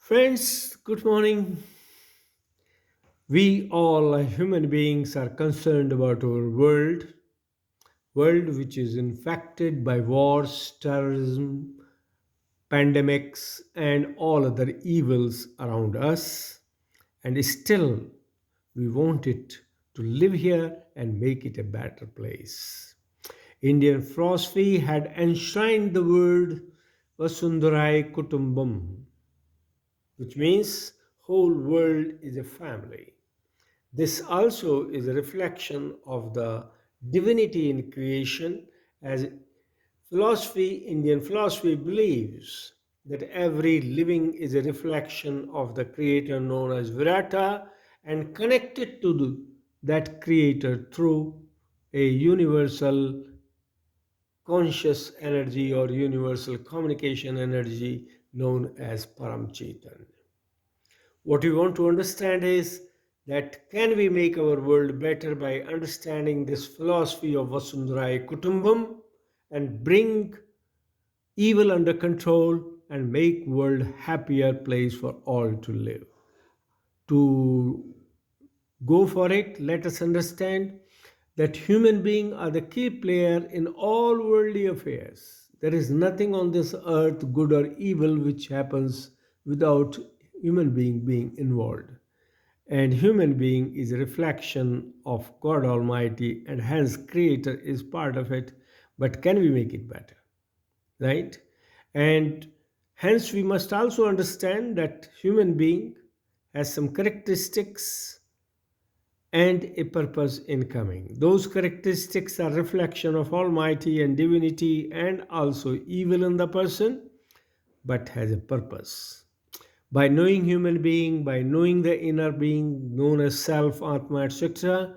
Friends, good morning. We all human beings are concerned about our world which is infected by wars, terrorism, pandemics and all other evils around us. And still we want it to live here and make it a better place. Indian philosophy had enshrined the word Vasundhrae Kutumbam, which means whole world is a family. This also is a reflection of the divinity in creation, as Indian philosophy believes that every living is a reflection of the creator known as Virata and connected to that creator through a universal conscious energy or universal communication energy known as Paramchetan. What we want to understand is that can we make our world better by understanding this philosophy of Vasundhrae Kutumbam and bring evil under control and make world happier place for all to live. To go for it, let us understand that human beings are the key player in all worldly affairs. There is nothing on this earth, good or evil, which happens without human being involved. And human being is a reflection of God Almighty, and hence Creator is part of it. But can we make it better? Right? And hence we must also understand that human being has some characteristics and a purpose in coming. Those characteristics are reflection of Almighty and divinity and also evil in the person, but has a purpose. By knowing human being, by knowing the inner being known as self, Atma, etc.,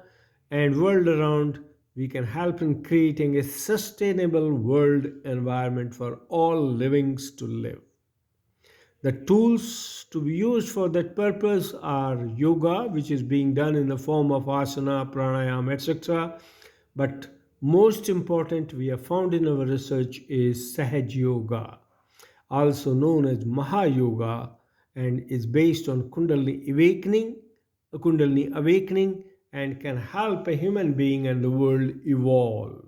and world around, we can help in creating a sustainable world environment for all livings to live. The tools to be used for that purpose are yoga, which is being done in the form of asana, pranayama, etc. But most important, we have found in our research is Sahaja Yoga, also known as Maha Yoga, and is based on Kundalini awakening, and can help a human being and the world evolve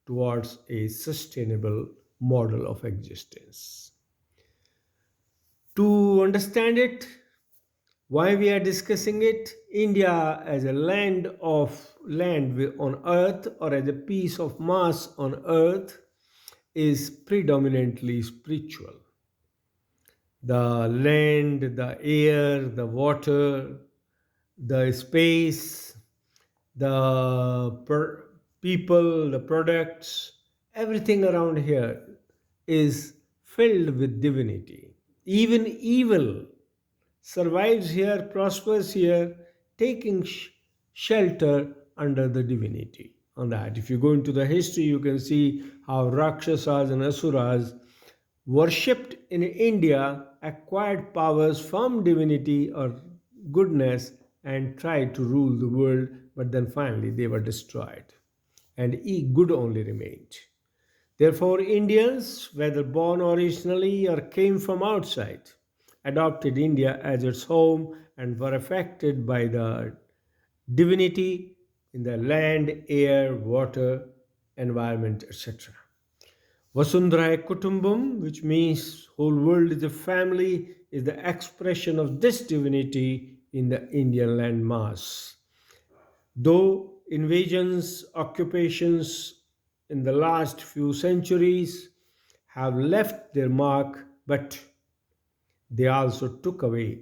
towards a sustainable model of existence. To understand it, why we are discussing it, India as a on earth or as a piece of mass on earth is predominantly spiritual. The land, the air, the water, the space, people, the products, everything around here is filled with divinity. Even evil survives here, prospers here, taking shelter under the divinity. On that, if you go into the history, you can see how Rakshasas and Asuras worshipped in India acquired powers from divinity or goodness and tried to rule the world, but then finally they were destroyed and good only remained. Therefore, Indians, whether born originally or came from outside, adopted India as its home and were affected by the divinity in the land, air, water, environment, etc. Vasundhrae Kutumbam, which means whole world is a family, is the expression of this divinity in the Indian land mass. Though invasions, occupations in the last few centuries have left their mark, but they also took away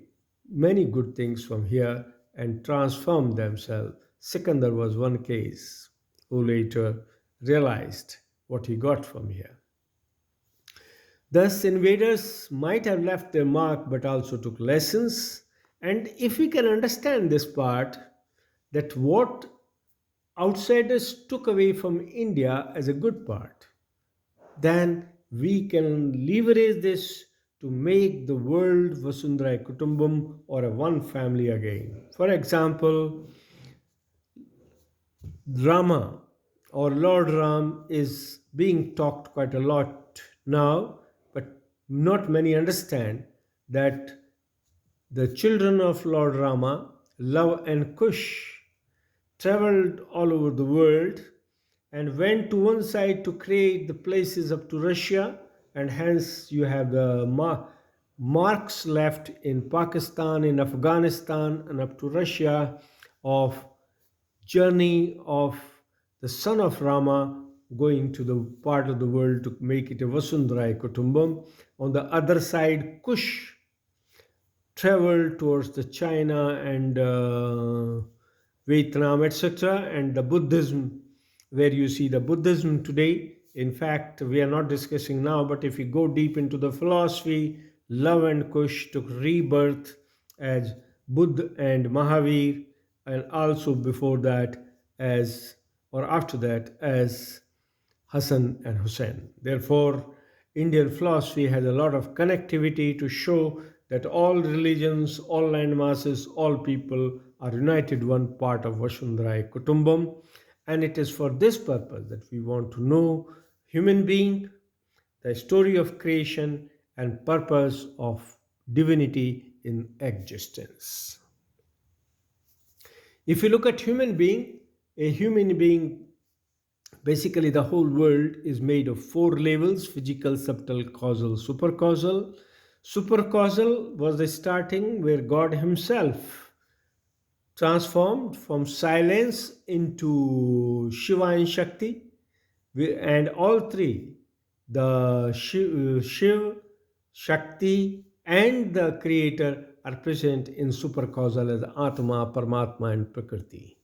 many good things from here and transformed themselves. Sikandar was one case who later realized what he got from here. Thus, invaders might have left their mark but also took lessons. And if we can understand this part, that what outsiders took away from India as a good part, then we can leverage this to make the world Vasundhrae Kutumbam or a one family again. For example, Rama or Lord Ram is being talked quite a lot now, but not many understand that The children of Lord Rama, Love and Kush, traveled all over the world and went to one side to create the places up to Russia, and hence you have the marks left in Pakistan, in Afghanistan, and up to Russia of journey of the son of Rama going to the part of the world to make it a Vasundhrae Kutumbam. On the other side, Kush traveled towards the China and Vietnam, etc., and the Buddhism, where you see the Buddhism today. In fact, we are not discussing now, but if you go deep into the philosophy, Love and Kush took rebirth as Buddha and Mahavir, and also before that as, or after that, as Hassan and Hussein. Therefore, Indian philosophy has a lot of connectivity to show that all religions, all land masses, all people are united one part of Vasundhrae Kutumbam. And it is for this purpose that we want to know human being, the story of creation, and purpose of divinity in existence. If you look at a human being, basically the whole world is made of four levels: physical, subtle, causal, supercausal. Supercausal was the starting where God Himself transformed from silence into Shiva and Shakti, and all three, the Shiv, Shakti, and the Creator, are present in supercausal as Atma, Paramatma, and Prakarti.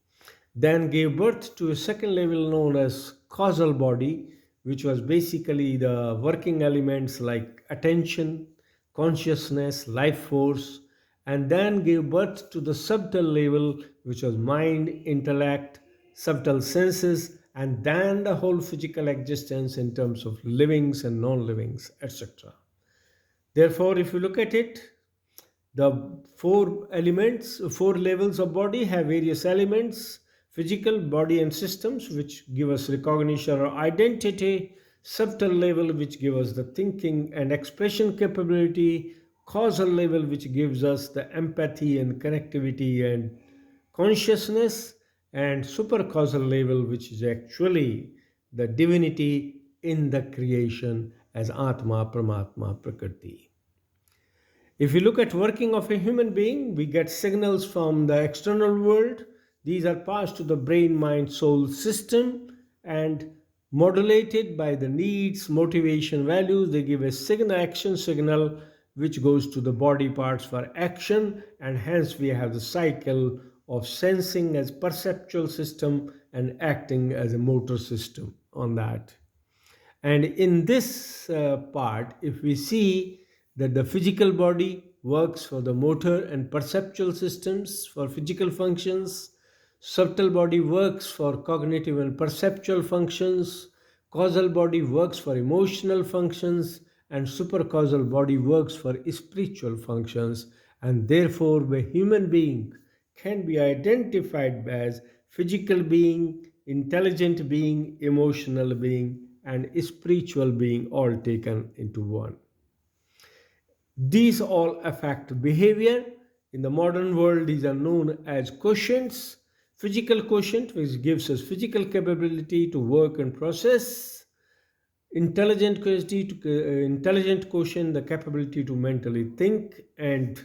Then gave birth to a second level known as causal body, which was basically the working elements like attention, consciousness, life force, and then gave birth to the subtle level, which was mind, intellect, subtle senses, and then the whole physical existence in terms of livings and non-livings, etc. Therefore, if you look at it, the four levels of body have various elements: physical, body and systems, which give us recognition or identity; subtle level, which give us the thinking and expression capability; causal level, which gives us the empathy and connectivity and consciousness; and supercausal level, which is actually the divinity in the creation as Atma, Paramatma, Prakarti. If we look at working of a human being, we get signals from the external world. These are passed to the brain, mind, soul system and modulated by the needs, motivation, values. They give a signal, action signal, which goes to the body parts for action, and hence we have the cycle of sensing as perceptual system and acting as a motor system on that. And in this part, if we see that the physical body works for the motor and perceptual systems for physical functions, subtle body works for cognitive and perceptual functions, causal body works for emotional functions, and supercausal body works for spiritual functions. And therefore, the human being can be identified as physical being, intelligent being, emotional being, and spiritual being, all taken into one. These all affect behavior. In the modern world, these are known as quotients. Physical quotient, which gives us physical capability to work and process. Intelligent quotient, the capability to mentally think and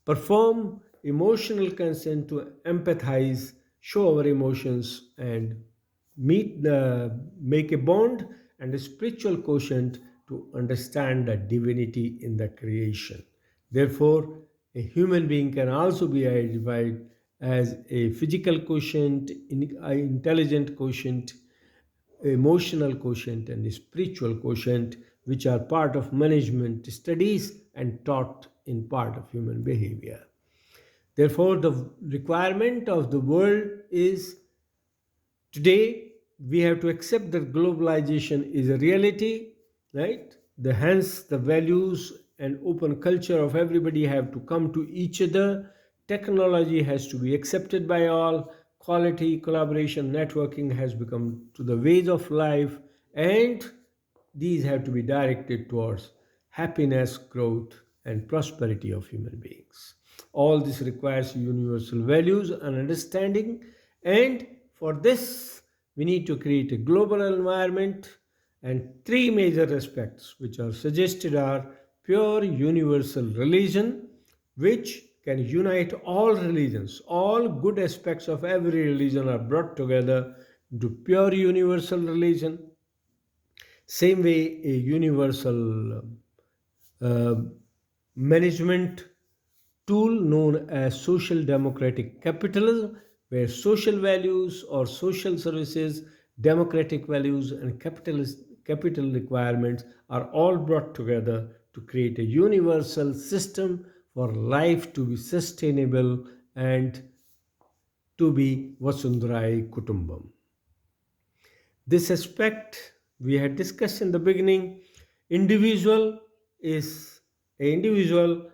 perform. Emotional consent, to empathize, show our emotions, and make a bond. And a spiritual quotient, to understand the divinity in the creation. Therefore, a human being can also be identified as a physical quotient, intelligent quotient, emotional quotient, and spiritual quotient, which are part of management studies and taught in part of human behavior. Therefore, the requirement of the world is, today we have to accept that globalization is a reality, right? Hence the values and open culture of everybody have to come to each other. Technology has to be accepted by all. Quality, collaboration, networking has become to the ways of life, and these have to be directed towards happiness, growth, and prosperity of human beings. All this requires universal values and understanding, and for this, we need to create a global environment. And three major aspects which are suggested are pure universal religion, which can unite all religions. All good aspects of every religion are brought together into pure universal religion. Same way, a universal uh, management tool known as social democratic capitalism, where social values or social services, democratic values, and capital requirements are all brought together to create a universal system for life to be sustainable and to be Vasundhrae Kutumbam. This aspect we had discussed in the beginning. Individual is a individual.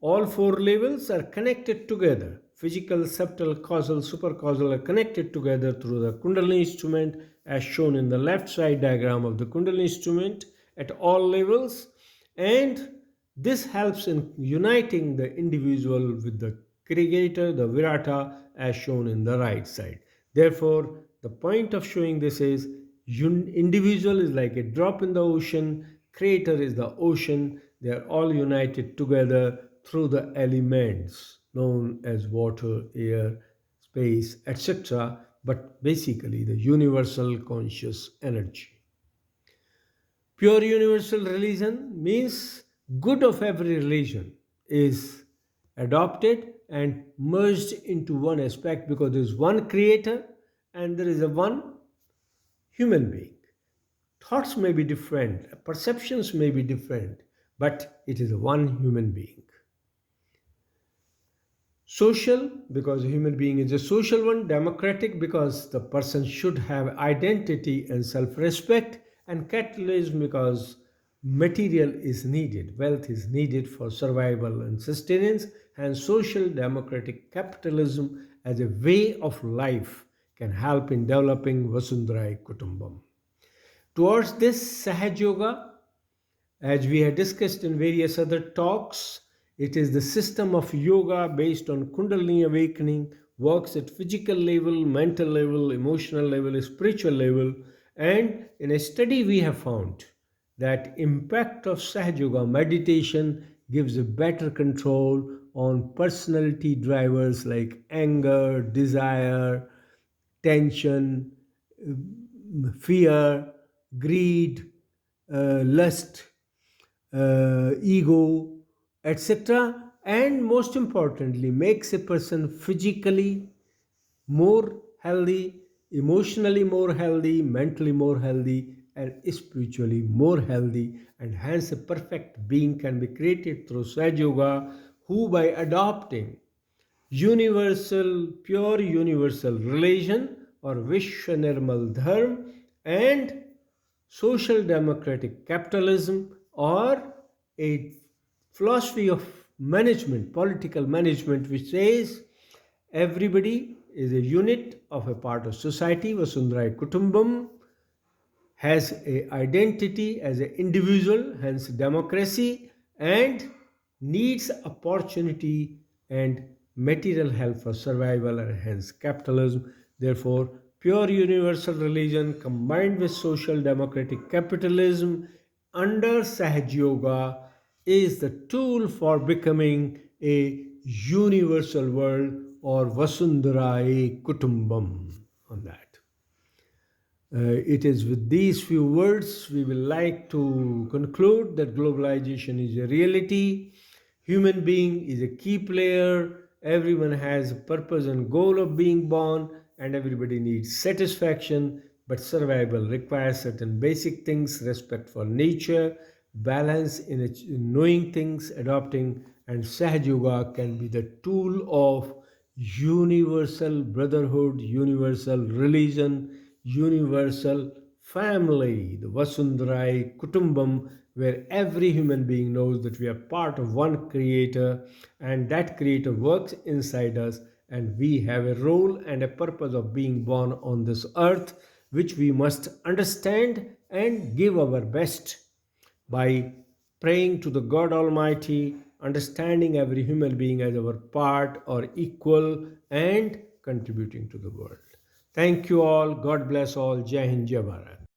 All four levels are connected together. Physical, subtle, causal, supercausal are connected together through the Kundalini instrument, as shown in the left side diagram of the Kundalini instrument at all levels. And this helps in uniting the individual with the Creator, the Virata, as shown in the right side. Therefore, the point of showing this is individual is like a drop in the ocean, Creator is the ocean. They are all united together through the elements known as water, air, space, etc., but basically the universal conscious energy. Pure universal religion means good of every religion is adopted and merged into one aspect, because there is one creator and there is a one human being. Thoughts may be different, perceptions may be different, but it is one human being. Social, because a human being is a social one. Democratic, because the person should have identity and self-respect. And capitalism, because material is needed, wealth is needed for survival and sustenance. And social democratic capitalism as a way of life can help in developing Vasundhrae Kutumbam. Towards this, Sahaja Yoga, as we had discussed in various other talks, it is the system of yoga based on Kundalini awakening, works at physical level, mental level, emotional level, spiritual level. And in a study we have found that impact of Sahaja Yoga meditation gives a better control on personality drivers like anger, desire, tension, fear, greed, lust, ego, etc. And most importantly, makes a person physically more healthy, emotionally more healthy, mentally more healthy, and spiritually more healthy. And hence, a perfect being can be created through Sahaja Yoga, who by adopting universal, pure universal religion or Vishwa Nirmal Dharma and social democratic capitalism, or a philosophy of management, political management, which says everybody is a unit of a part of society, Vasundhrae Kutumbam, has a identity as an individual, hence democracy, and needs opportunity and material help for survival, and hence capitalism. Therefore, pure universal religion combined with social democratic capitalism under Sahaja Yoga is the tool for becoming a universal world, or Vasundhrae Kutumbam on that. It is with these few words we will like to conclude that globalization is a reality. Human being is a key player. Everyone has a purpose and goal of being born, and everybody needs satisfaction. But survival requires certain basic things: respect for nature, balance in knowing things, adopting, and Sahaja Yoga can be the tool of universal brotherhood, universal religion, universal family, the Vasundhrae Kutumbam, where every human being knows that we are part of one creator, and that creator works inside us, and we have a role and a purpose of being born on this earth, which we must understand and give our best by praying to the God Almighty, understanding every human being as our part or equal, and contributing to the world. Thank you all. God bless all. Jai Hind, Jai Bharat.